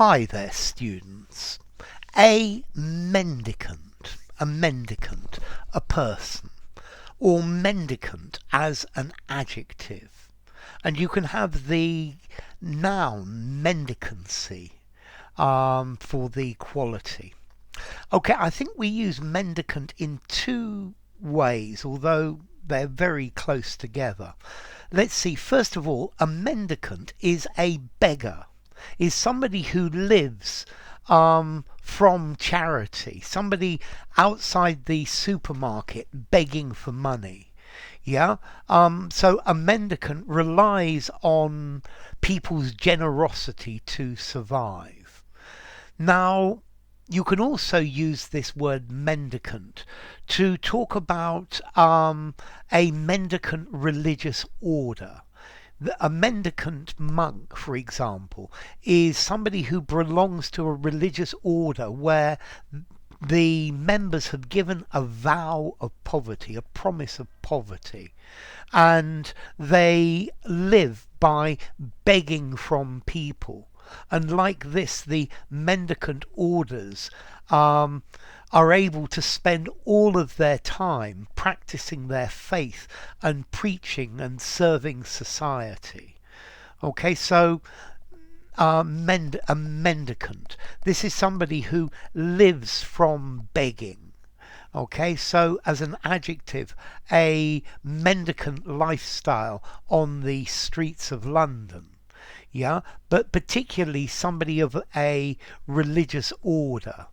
Hi there, students. A mendicant, a person, or mendicant as an adjective. And you can have the noun mendicancy for the quality. Okay, I think we use mendicant in two ways, although they're very close together. Let's see, first of all, a mendicant is a beggar, is somebody who lives from charity, somebody outside the supermarket begging for money. Yeah, so a mendicant relies on people's generosity to survive. Now, you can also use this word mendicant to talk about a mendicant religious order. A mendicant monk, for example, is somebody who belongs to a religious order where the members have given a vow of poverty, a promise of poverty, and they live by begging from people. And like this, the mendicant orders are able to spend all of their time practicing their faith and preaching and serving society. Okay, so a mendicant. This is somebody who lives from begging. Okay, so as an adjective, a mendicant lifestyle on the streets of London. Yeah, but particularly somebody of a religious order.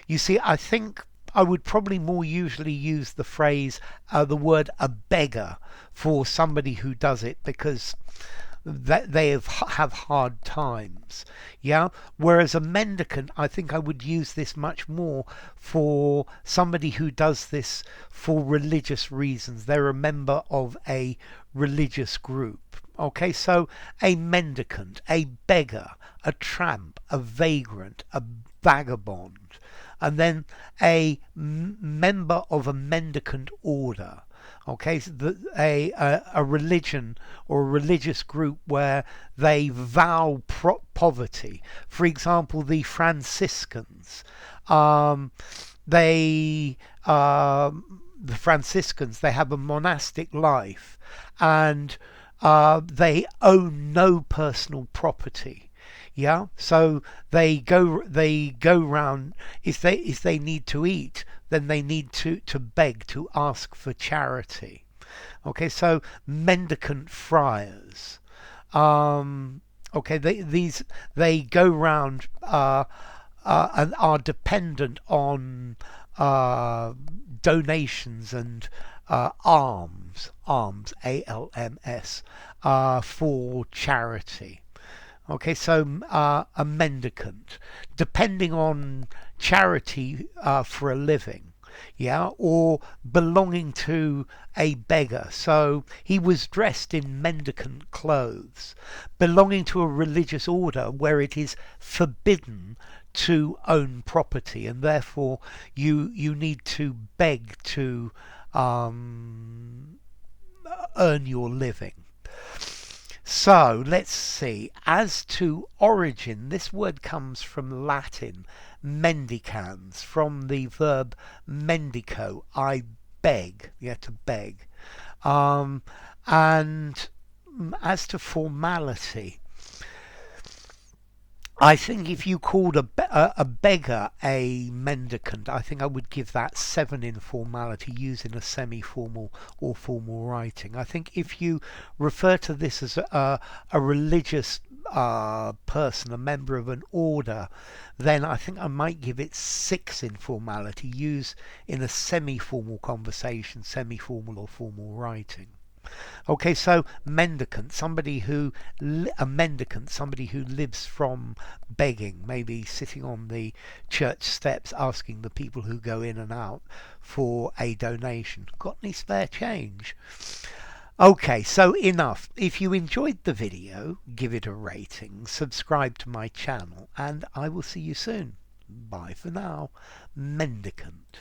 You see, I think I would probably more usually use the phrase, the word a beggar for somebody who does it because they have hard times. Yeah, whereas a mendicant, I think I would use this much more for somebody who does this for religious reasons. They're a member of a religious group. Okay, so a mendicant, a beggar, a tramp, a vagrant, a vagabond, and then a member of a mendicant order. Okay, so a religion or a religious group where they vow poverty. For example, the Franciscans. The Franciscans, they have a monastic life, and they own no personal property. Yeah, so they go round. If they need to eat, then they need to beg, to ask for charity. Okay, so mendicant friars. Okay, they go round and are dependent on donations and alms, ALMS, for charity. Okay, so a mendicant, depending on charity for a living, yeah, or belonging to a beggar. So he was dressed in mendicant clothes, belonging to a religious order where it is forbidden to own property, and therefore you need to beg to earn your living. So let's see. As to origin, this word comes from Latin mendicans, from the verb mendico, I beg, yeah, to beg. And as to formality, I think if you called a beggar a mendicant, I think I would give that 7 in formality, using a semi-formal or formal writing. I think if you refer to this as a religious person, a member of an order, then I think I might give it 6 in formality, used in a semi-formal conversation, semi-formal or formal writing. Okay, so mendicant, somebody who lives from begging, maybe sitting on the church steps asking the people who go in and out for a donation. Got any spare change? Okay, so enough. If you enjoyed the video, give it a rating, subscribe to my channel, and I will see you soon. Bye for now. Mendicant.